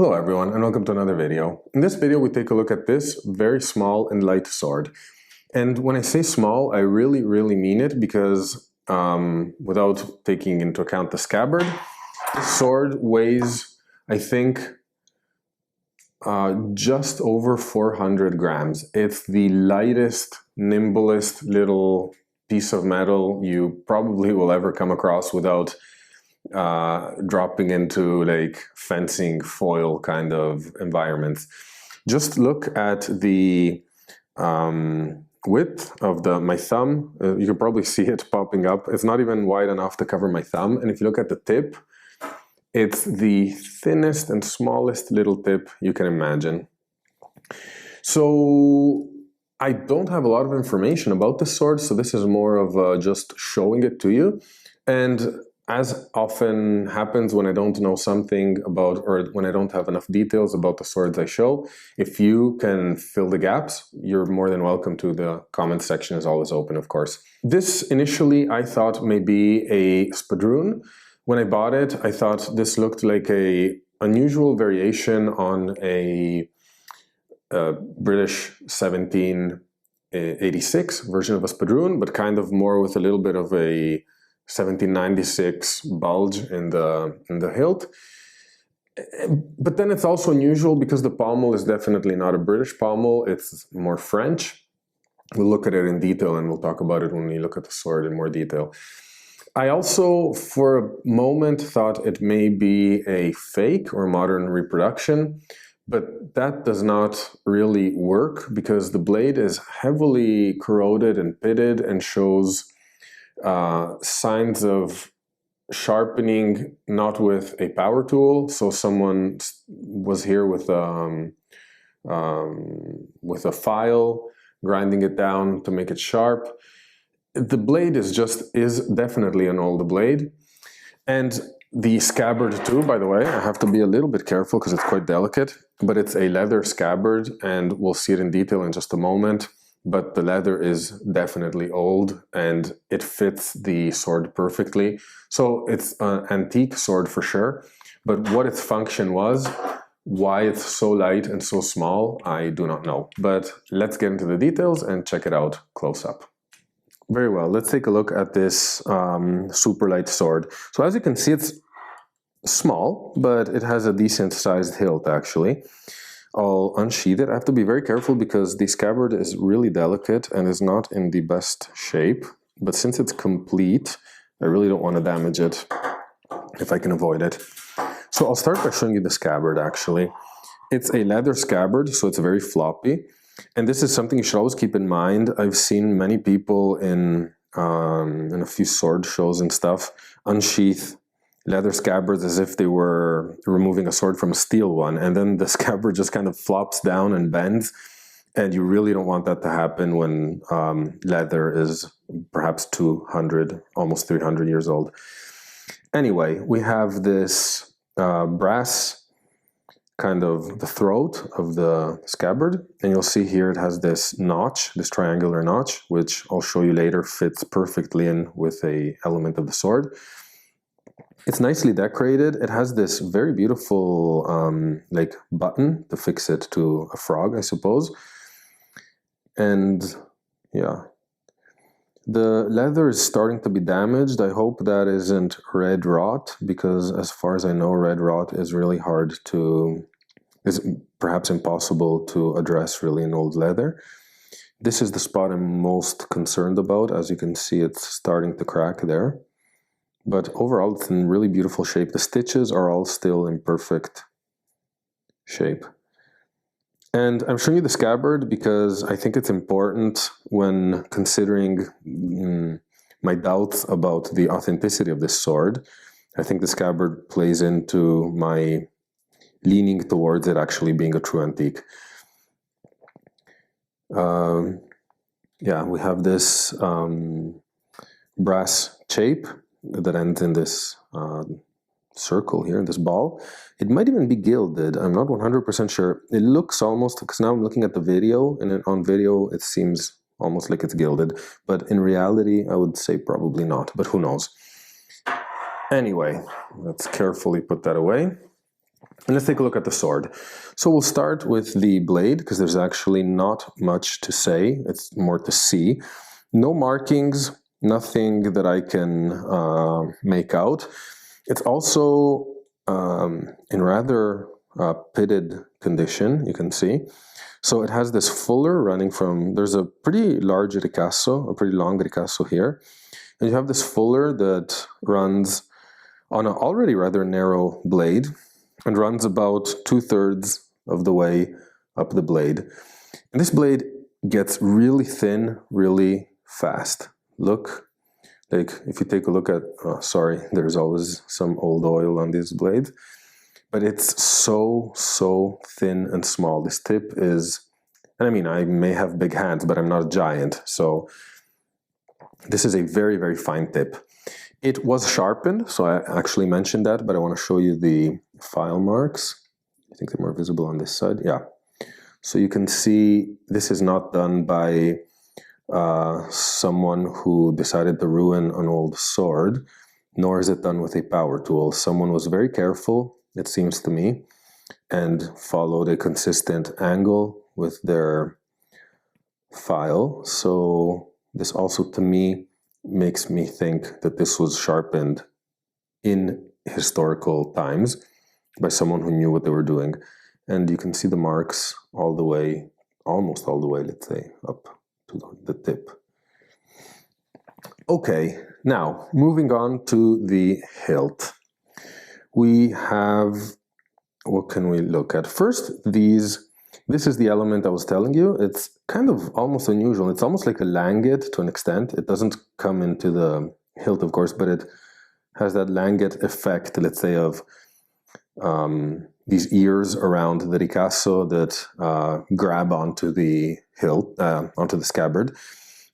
Hello everyone and welcome to another video. In this video we take a look at this very small and light sword. And when I say small, I really mean it because without taking into account the scabbard, this sword weighs, I think, just over 400 grams. It's the lightest, nimblest little piece of metal you probably will ever come across without dropping into like fencing foil kind of environments. Just look at the width of my thumb. You can probably see it popping up. It's not even wide enough to cover my thumb. And if you look at the tip, it's the thinnest and smallest little tip you can imagine. So I don't have a lot of information about this sword, so this is more of just showing it to you. And as often happens when I don't know something about, or when I don't have enough details about the swords I show, if you can fill the gaps, you're more than welcome to. The comment section is always open, of course. This initially I thought may be a spadroon. When I bought it, I thought this looked like a unusual variation on a British 1786 version of a spadroon, but kind of more with a little bit of a 1796 bulge in the hilt. But then it's also unusual because the pommel is definitely not a British pommel, it's more French. We'll look at it in detail and we'll talk about it when we look at the sword in more detail. I also, for a moment, thought it may be a fake or modern reproduction, but that does not really work because the blade is heavily corroded and pitted and shows signs of sharpening, not with a power tool. So someone was here with a file, grinding it down to make it sharp. The blade is definitely an old blade. And the scabbard too, by the way, I have to be a little bit careful because it's quite delicate, but it's a leather scabbard and we'll see it in detail in just a moment. But the leather is definitely old and it fits the sword perfectly. So it's an antique sword for sure, but what its function was, why it's so light and so small, I do not know. But let's get into the details and check it out close up. Very well, let's take a look at this super light sword. So as you can see, it's small, but it has a decent sized hilt actually. I'll unsheath it. I have to be very careful because the scabbard is really delicate and is not in the best shape. But since it's complete, I really don't want to damage it if I can avoid it. So I'll start by showing you the scabbard actually. It's a leather scabbard, so it's very floppy. And this is something you should always keep in mind. I've seen many people in a few sword shows and stuff unsheath leather scabbards as if they were removing a sword from a steel one, and then the scabbard just kind of flops down and bends, and you really don't want that to happen when leather is perhaps 200, almost 300 years old. Anyway, we have this brass, kind of the throat of the scabbard, and you'll see here it has this notch, this triangular notch, which I'll show you later fits perfectly in with an element of the sword. It's nicely decorated. It has this very beautiful like button to fix it to a frog, I suppose. And yeah, the leather is starting to be damaged. I hope that isn't red rot, because as far as I know, red rot is really hard to, is perhaps impossible to address really in old leather. This is the spot I'm most concerned about. As you can see, it's starting to crack there. But overall, it's in really beautiful shape. The stitches are all still in perfect shape. And I'm showing you the scabbard because I think it's important when considering my doubts about the authenticity of this sword. I think the scabbard plays into my leaning towards it actually being a true antique. Yeah, we have this brass shape that ends in this circle here, this ball. It might even be gilded. I'm not 100% sure. It looks almost, because now I'm looking at the video, and on video it seems almost like it's gilded, but in reality I would say probably not, but who knows. Anyway, let's carefully put that away. And let's take a look at the sword. So we'll start with the blade, because there's actually not much to say, it's more to see. No markings, nothing that I can make out. It's also in rather pitted condition, you can see. So it has this fuller running from, there's a pretty large ricasso, a pretty long ricasso here. And you have this fuller that runs on an already rather narrow blade and runs about 2/3 of the way up the blade. And this blade gets really thin really fast. Look, like if you take a look at, oh, sorry, there's always some old oil on these blades, but it's so thin and small. This tip is, and I mean, I may have big hands, but I'm not a giant, so this is a very fine tip. It was sharpened, so I actually mentioned that, but I want to show you the file marks. I think they're more visible on this side, yeah. So you can see this is not done by someone who decided to ruin an old sword, nor is it done with a power tool. Someone was very careful, it seems to me, and followed a consistent angle with their file. So this also, to me, makes me think that this was sharpened in historical times by someone who knew what they were doing. And you can see the marks all the way, almost all the way, let's say, up to the tip. Okay, now moving on to the hilt. We have, what can we look at? First, this is the element I was telling you. It's kind of almost unusual. It's almost like a langet to an extent. It doesn't come into the hilt, of course, but it has that langet effect, let's say, of these ears around the ricasso that grab onto the hilt, onto the scabbard.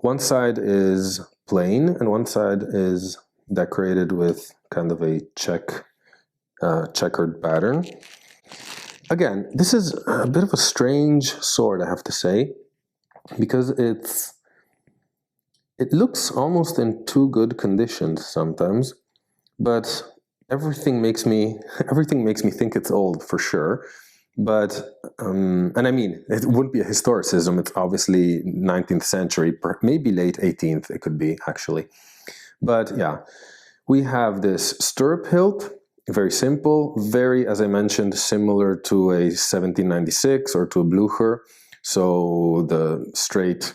One side is plain and one side is decorated with kind of a checkered pattern. Again, this is a bit of a strange sword, I have to say, because it looks almost in too good conditions sometimes, but everything makes me think it's old for sure. But and I mean, it wouldn't be a historicism. It's obviously 19th century, maybe late 18th. It could be actually. But yeah, we have this stirrup hilt. Very simple, very, as I mentioned, similar to a 1796 or to a Blucher. So the straight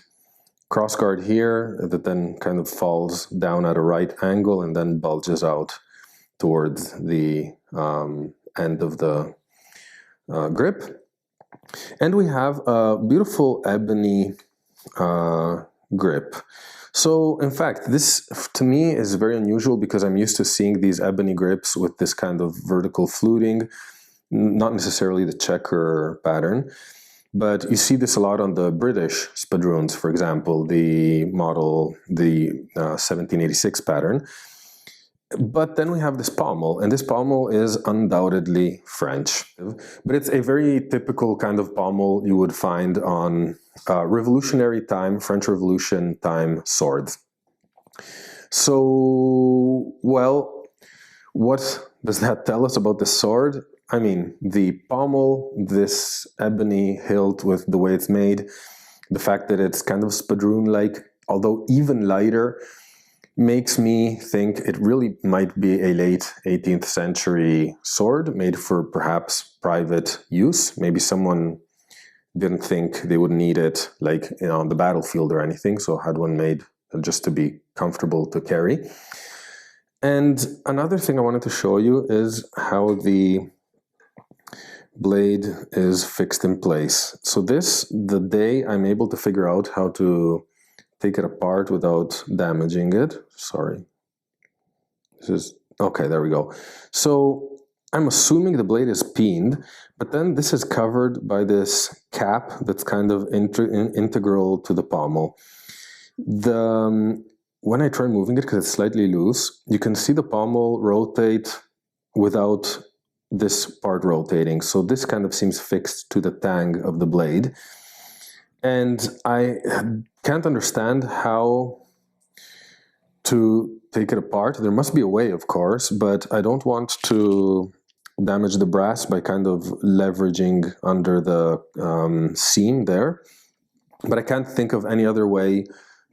crossguard here that then kind of falls down at a right angle and then bulges out towards the end of the grip. And we have a beautiful ebony grip. So, in fact, this to me is very unusual because I'm used to seeing these ebony grips with this kind of vertical fluting, not necessarily the checker pattern, but you see this a lot on the British spadroons, for example, the 1786 pattern. But then we have this pommel, and this pommel is undoubtedly French. But it's a very typical kind of pommel you would find on Revolutionary time, French Revolution time swords. So, well, what does that tell us about the sword? I mean, the pommel, this ebony hilt with the way it's made, the fact that it's kind of spadroon-like, although even lighter, makes me think it really might be a late 18th century sword made for perhaps private use. Maybe someone didn't think they would need it like on the battlefield or anything, so had one made just to be comfortable to carry. And another thing I wanted to show you is how the blade is fixed in place. So the day I'm able to figure out how to take it apart without damaging it. Sorry. Okay, there we go. So I'm assuming the blade is peened, but then this is covered by this cap that's kind of integral to the pommel. When I try moving it, because it's slightly loose, you can see the pommel rotate without this part rotating. So this kind of seems fixed to the tang of the blade. And I can't understand how to take it apart. There must be a way, of course, but I don't want to damage the brass by kind of leveraging under the seam there. But I can't think of any other way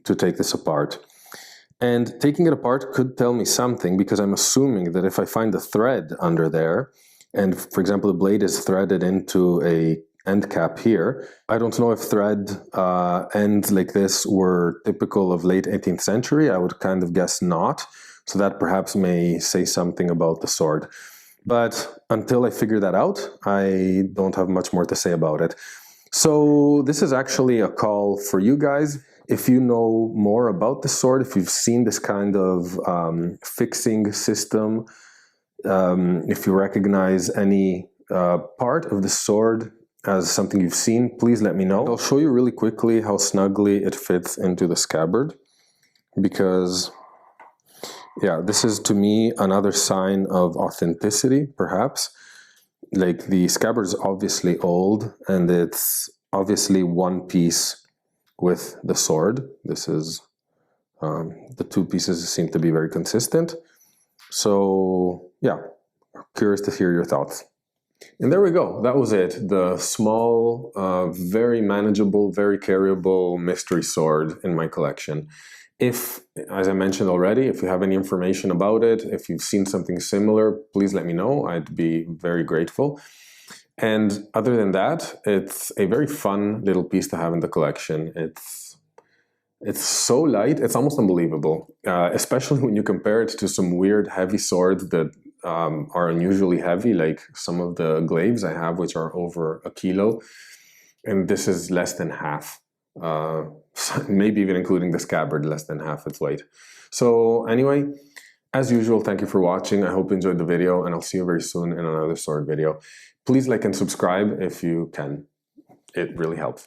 to take this apart. And taking it apart could tell me something, because I'm assuming that if I find a thread under there, and for example the blade is threaded into a end cap here, I don't know if thread ends like this were typical of late 18th century. I would kind of guess not, so that perhaps may say something about the sword. But until I figure that out, I don't have much more to say about it. So this is actually a call for you guys. If you know more about the sword, if you've seen this kind of fixing system, if you recognize any part of the sword as something you've seen, please let me know. I'll show you really quickly how snugly it fits into the scabbard, because yeah, this is to me another sign of authenticity, perhaps. Like, the scabbard is obviously old, and it's obviously one piece with the sword. This is, the two pieces seem to be very consistent. So yeah, curious to hear your thoughts. And there we go, that was it. The small, very manageable, very carryable mystery sword in my collection. If, as I mentioned already, if you have any information about it, if you've seen something similar, please let me know. I'd be very grateful. And other than that, it's a very fun little piece to have in the collection. It's so light, it's almost unbelievable, especially when you compare it to some weird heavy swords that are unusually heavy, like some of the glaives I have, which are over a kilo, and this is less than half. Maybe even including the scabbard, less than half its weight. So anyway, as usual, thank you for watching. I hope you enjoyed the video, and I'll see you very soon in another sword video. Please like and subscribe if you can. It really helps.